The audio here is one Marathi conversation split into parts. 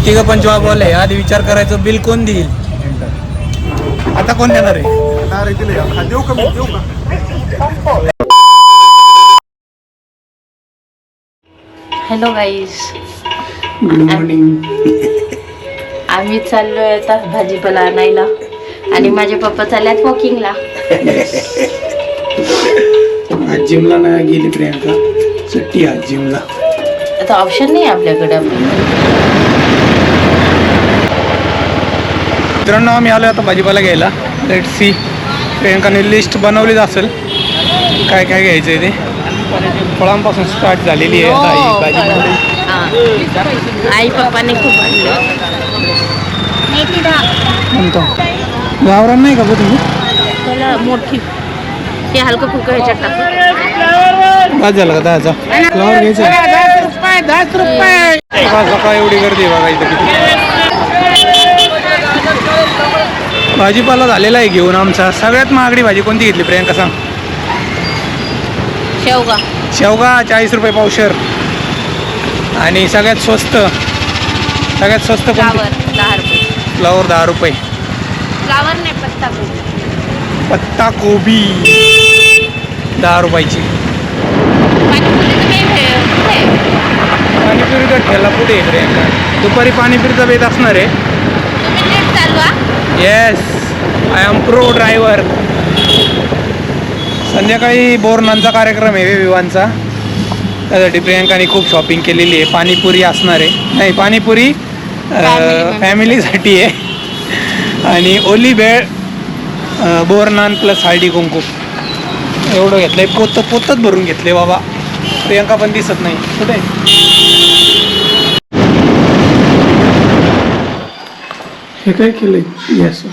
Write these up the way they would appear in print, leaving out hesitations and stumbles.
तिघं पण जॉब वाले आधी विचार करायचं बिल कोण देईल. आता कोण देणार आहे. देऊ का मी देऊ का. Hello guys, good morning. आम्ही चाललोय आता भाजीपाला आणायला आणि माझे पप्पा चालल्यात वॉकिंगला. आज जिमला नाही गेली प्रियांका, सुट्टी आज जिमला. आता ऑप्शन नाही आपल्याकडे. मित्रांनो आम्ही आलो आता भाजीपाला घ्यायला. लेट सी, प्रियांकाने लिस्ट बनवलीच असेल काय काय घ्यायचं आहे ते. फळांपासून स्टार्ट झालेली आहे आता ही भाजी. आई पप्पाने खूप आणलं. म्हणतो गावरान नाही का बघ तुम्ही. त्याला मोठी ते हलकं फुलकं ह्याच्यात टाकू. आज झालं का दहाचा फ्लावर घ्यायचं. 10 रुपये. सकाळ एवढी गर्दी आहे बघा इथं किती. भाजीपाला झालेला आहे घेऊन आमचा. सगळ्यात महागडी भाजी कोणती घेतली प्रियांका सांग. शेवगा. शेवगा 40 रुपये पावशेर. आणि सगळ्यात स्वस्त फ्लावर 10 रुपये. फ्लावर 10 रुपये. फ्लावर नाही, पत्ता गोबी. पत्ता कोबी 10 रुपयाची. पाणीपुरीचा ठेला पुढे आहे प्रियांका. दुपारी पाणीपुरीचा बेत असणार आहे. तुम्ही नीट चालवा. Yes, I am pro driver. संध्याकाळी बोरनांचा कार्यक्रम आहे विवांचा. त्यासाठी प्रियांकाने खूप शॉपिंग केलेली आहे. पाणीपुरी असणार आहे. नाही, पाणीपुरी फॅमिलीसाठी आहे. आणि ओली भेळ, बोरनान प्लस हळदी कुंकू एवढं घेतलं आहे. पोतच भरून घेतले बाबा. प्रियांका पण दिसत नाही कुठे. हे काय केलंय गॅसवर.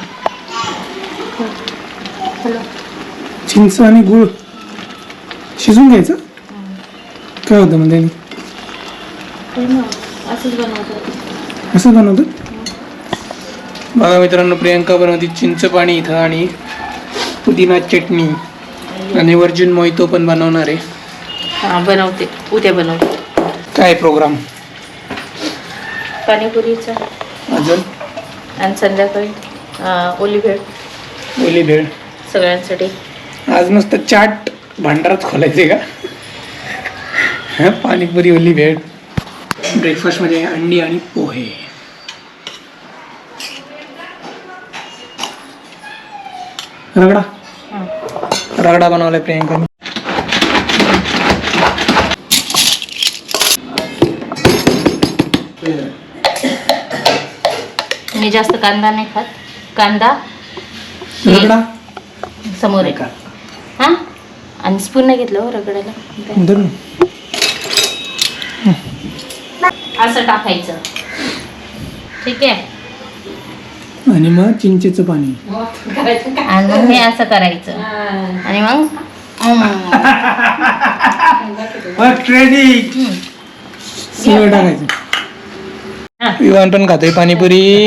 चिंच आणि गुळ शिजून घ्यायचं. काय होतं म्हणजे असं बनवतं. बघा मित्रांनो, प्रियांका बनवती चिंच पाणी इथं आणि पुदिना चटणी आणि वर्जिन मोहितो पण बनवणार आहे. बनवते, उद्या बनवते. काय प्रोग्राम. पाणीपुरीचा अजून आणि संध्याकाळी ओली भेळ सगळ्यांसाठी. आज नुसतं चाट भांडारात खोलायचे का. पाणीपुरी ओली भेळ. ब्रेकफास्टमध्ये अंडी आणि पोहे. रगडा बनवलाय प्रियांकाने. मी जास्त कांदा नाही खात. कांदा रगडा समोर आहे का. हा, आणि स्पून नाही घेतलं हो रगड्याला. असं टाकायचं, ठीक आहे. आणि मग चिंचेचं पाणी. आणि मग हे असं करायचं आणि मग सगळं टाकायचं. विवान पण खातोय पाणीपुरी.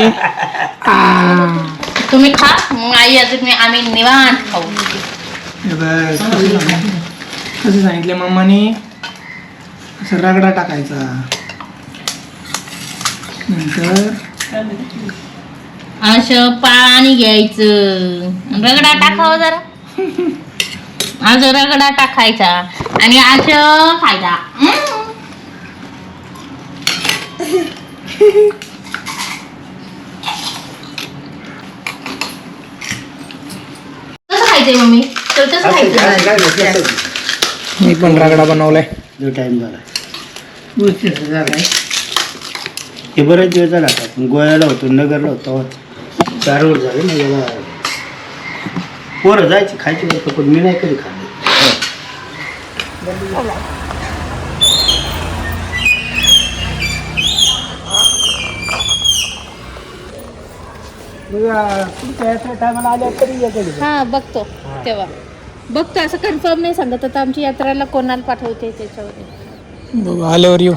तुम्ही खा, मग आई अजून आम्ही निवांत खाऊ. कसं सांगितलं मम्मानी. असं रगडा टाकायचा. नंतर असं पाणी घ्यायचं, रगडा टाकावं जरा. असं रगडा टाकायचा आणि असं खायचा. कसं खायचंय मम्मी. तसं खायचं. मी पण रगडा बनवलाय. जो टाइम झालाय हे बरेच दिवस झाला. गोव्याला होतो, नगरला होतो, 4 वर्ष झाले ना. पोरं जायची खायची गोष्ट, पण मी नाही कधी खाल्ली. हा, बघतो तेव्हा बघतो. असं कन्फर्म नाही सांगत. आता आमची यात्राला कोणाला पाठवते त्याच्यावर बघू आल्यावर येऊ.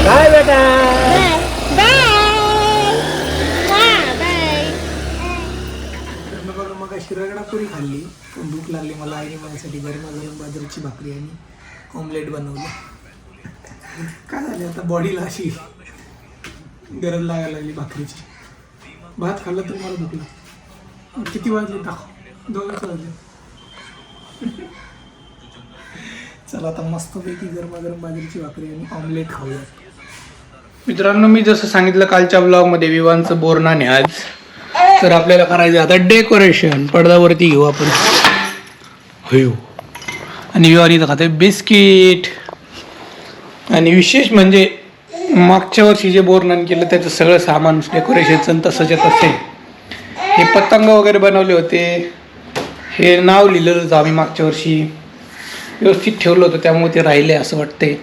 काय बेटा. मग अशी रगडा पुरी खाल्ली. भूक लागली मला. आईने माझ्यासाठी गरमागरम बाजरीची भाकरी आणि ऑमलेट बनवलं. काय झाले आता बॉडीला अशी गरज लागायला लागली भाकरीची. भात खाल्ला तर मला दुखला. किती वाजले दाखव 2 वाजले. चला आता मस्तपैकी गरमागरम बाजरीची भाकरी आणि ऑमलेट खाऊया. मित्रांनो मी जसं सांगितलं कालच्या ब्लॉगमध्ये विवांचं बोरनाने आज, तर आपल्याला करायचं आता डेकोरेशन. पडद्यावरती घेऊ आपण. हो आणि विवान इथं खाते बिस्किट. आणि विशेष म्हणजे मागच्या वर्षी जे बोरनान केलं त्याचं सगळं सामान डेकोरेशनचं तसंच तसे हे पतंग वगैरे बनवले होते. हे नाव लिहिलेलं होतं आम्ही मागच्या वर्षी, व्यवस्थित ठेवलं होतं त्यामुळे ते राहिले असं वाटतंय.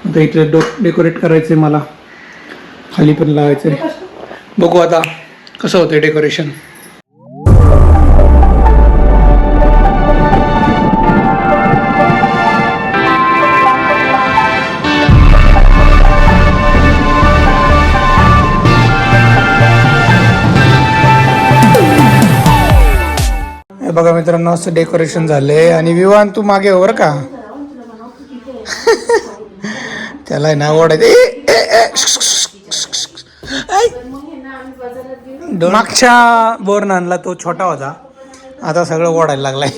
आता इकडे डेकोरेट करायचं आहे मला, खाली पण लावायचं आहे. बघू आता कसं होतं डेकोरेशन. बघा मित्रांनो असं डेकोरेशन झालंय. आणि विवान तू मागे हो बरं का, त्याला ना ओढायचं. मागच्या बोरनानला तो छोटा होता, आता सगळं ओढायला लागलाय.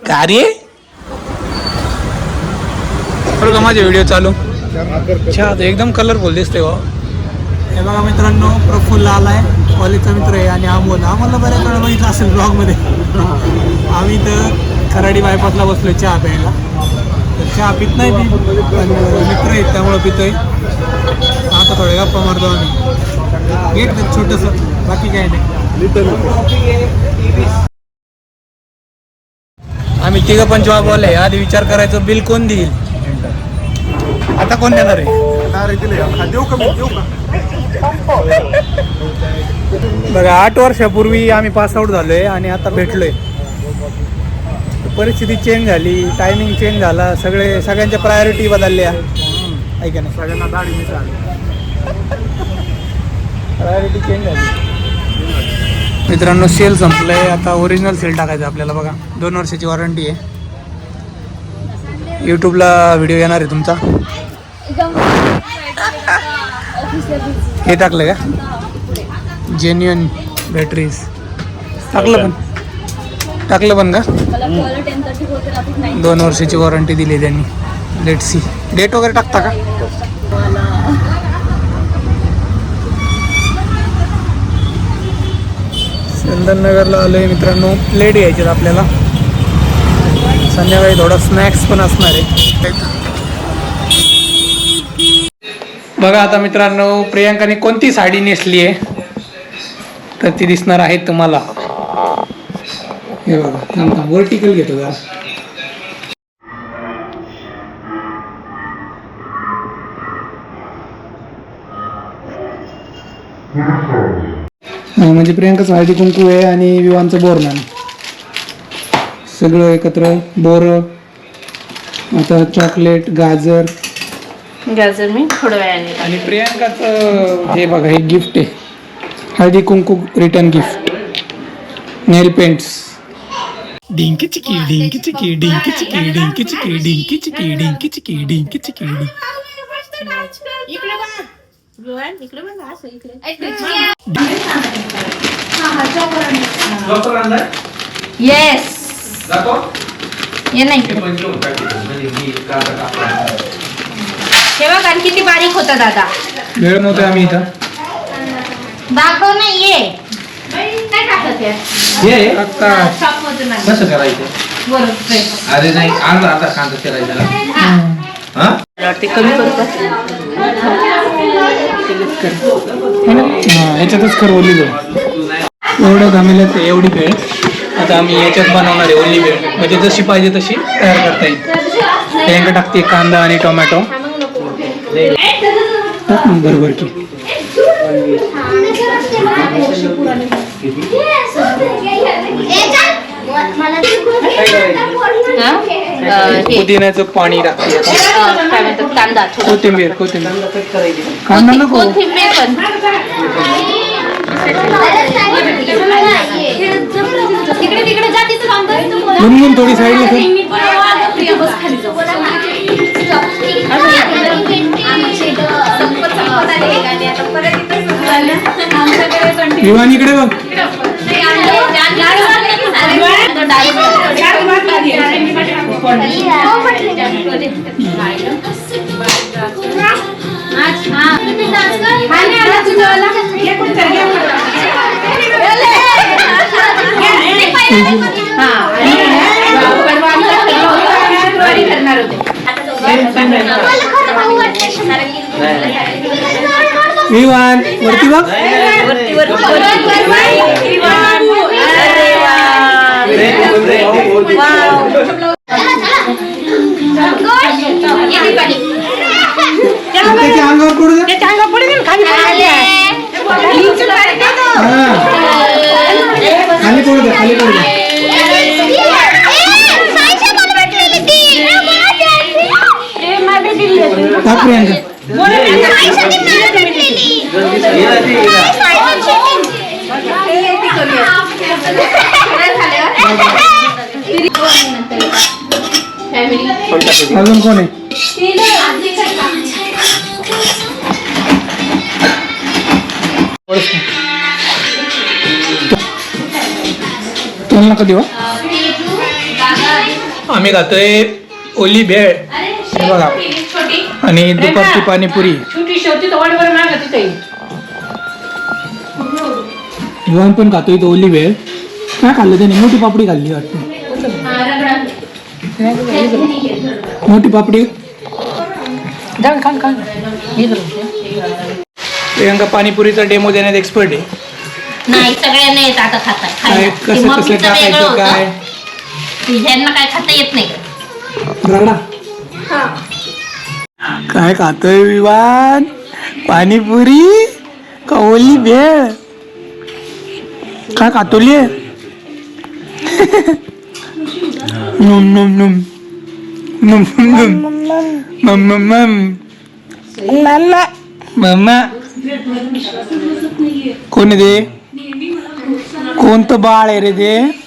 का रे बरं का माझे व्हिडिओ चालू. छान एकदम कलरफुल दिसते बा. हे बघा मित्रांनो प्रफुल्ल आलाय, कॉलेजचा मित्र आहे. आणि आम्हाला बऱ्याच वेळा बघितलं असेल ब्लॉगमध्ये. आम्ही तर खराडी बायपासला बसलोय चहा प्यायला. तर चहा पित नाही मी, पण मित्र आहेत त्यामुळं पितोय. आता थोडे गप्पा मारतो आम्ही. गेट छोटंसं, बाकी काय नाही. आम्ही तिघं पण जॉब वाले. आधी विचार करायचं बिल कोण देईल, आता कोण देणार आहे. बघा 8 वर्षापूर्वी आम्ही पासआउट झालोय आणि आता भेटलोय. परिस्थिती चेंज झाली, टायमिंग चेंज झाला, सगळ्यांच्या प्रायोरिटी बदलल्या. ऐका नाही, सगळ्यांना दाढी मिळाली, प्रायोरिटी चेंज झाली. मित्रांनो सेल संपलंय, आता ओरिजिनल सेल टाकायचं आपल्याला. बघा 2 वर्षाची वॉरंटी आहे. यूट्यूबला व्हिडिओ येणार आहे तुमचा. हे टाकलं का जेन्युइन बॅटरीज टाकलं पण का. 2 वर्षाची वॉरंटी दिली त्यांनी. Let see. डेट वगैरे टाकता का. चंदननगरला आलोय मित्रांनो. प्लेट घ्यायचे आपल्याला. संध्याकाळी थोडा स्नॅक्स पण असणार आहे. बघा आता मित्रांनो प्रियांकाने कोणती साडी नेसली आहे तर ती दिसणार आहे तुम्हाला. हे बघा वर्टिकल घेतो का. म्हणजे प्रियांकाचं हळदी कुंकू आहे आणि विवांचं बोरनान सगळं एकत्र. बोर, आता चॉकलेट, गाजर मी थोड्या वेळाने. आणि प्रियांकाचं हे बघा हे गिफ्ट आहे, हळदी कुंकू रिटर्न गिफ्ट. नेल पेंट्स. डिंकी चिकी डिंकी चिकी डिंकी चिकी डिंकी चिकी डिंकी चिकी डिंकी चिकी डिंकी चिकी. येस ये नाही हे बघा किती बारीक होता दादा. वेळ नव्हता आम्ही इथं. दाखव नाही ये काय टाकत हे आता शॉप मधून कसं करायचं. बरोबर. अरे नाही अर्धा कांदा चिरायचा. हा ते कमी करतो ह्याच्यातच कर ओली भेळ. एवढं घामेलं ते एवढी भेळ आता आम्ही याच्यात बनवणार आहे. ओली भेळ म्हणजे जशी पाहिजे तशी तयार करता येईल. प्रियांका टाकते कांदा आणि टोमॅटो. टाक मग बरोबर की. पुदिन्याचं पाणी टाकते. काय म्हणतात कांदा कोथिंबीर. कांदा नको. कोथिंबीर पण तिकडे तिकडे जा तिथं काम कर. गुनगुन थोडी साईडला कर. मी पण प्रिया बस खाली जाऊ. संपत आले गाणे आता परत इथं सुरू झालं. आमच्याकडे कंटिन्यू विवान इकडे बघ. विवान वरती बघ. त्याच्या अंगावर पडू दे. हा. खाली पडू दे, खाली पडू दे. टाक प्रियांका. अजून कोण आहे? तुला नका देऊ. आम्ही खातोय ओली भेळ हे बघा आणि दुपारची पाणीपुरी. विवान पण खातोय तो ओली भेळ. काय खाल्लं त्याने? मोठी पापडी खाल्ली वाटतं. मोठी पापडी. प्रियांका पाणीपुरीचा डेमो देण्यात एक्सपर्ट आहे. नाही सगळ्यांना येत आता खाता काय कसं कसं टाकायचं काय ह्यांना काय खाता येत नाही. रगडा. काय खातोय विवान? पाणीपुरी का ओली भेळ? काय खातोली? नुम नुम नुम नुम नुम मम मम मम मम्मा. कोण आहे ते? कोणतं बाळ आहे रे ते?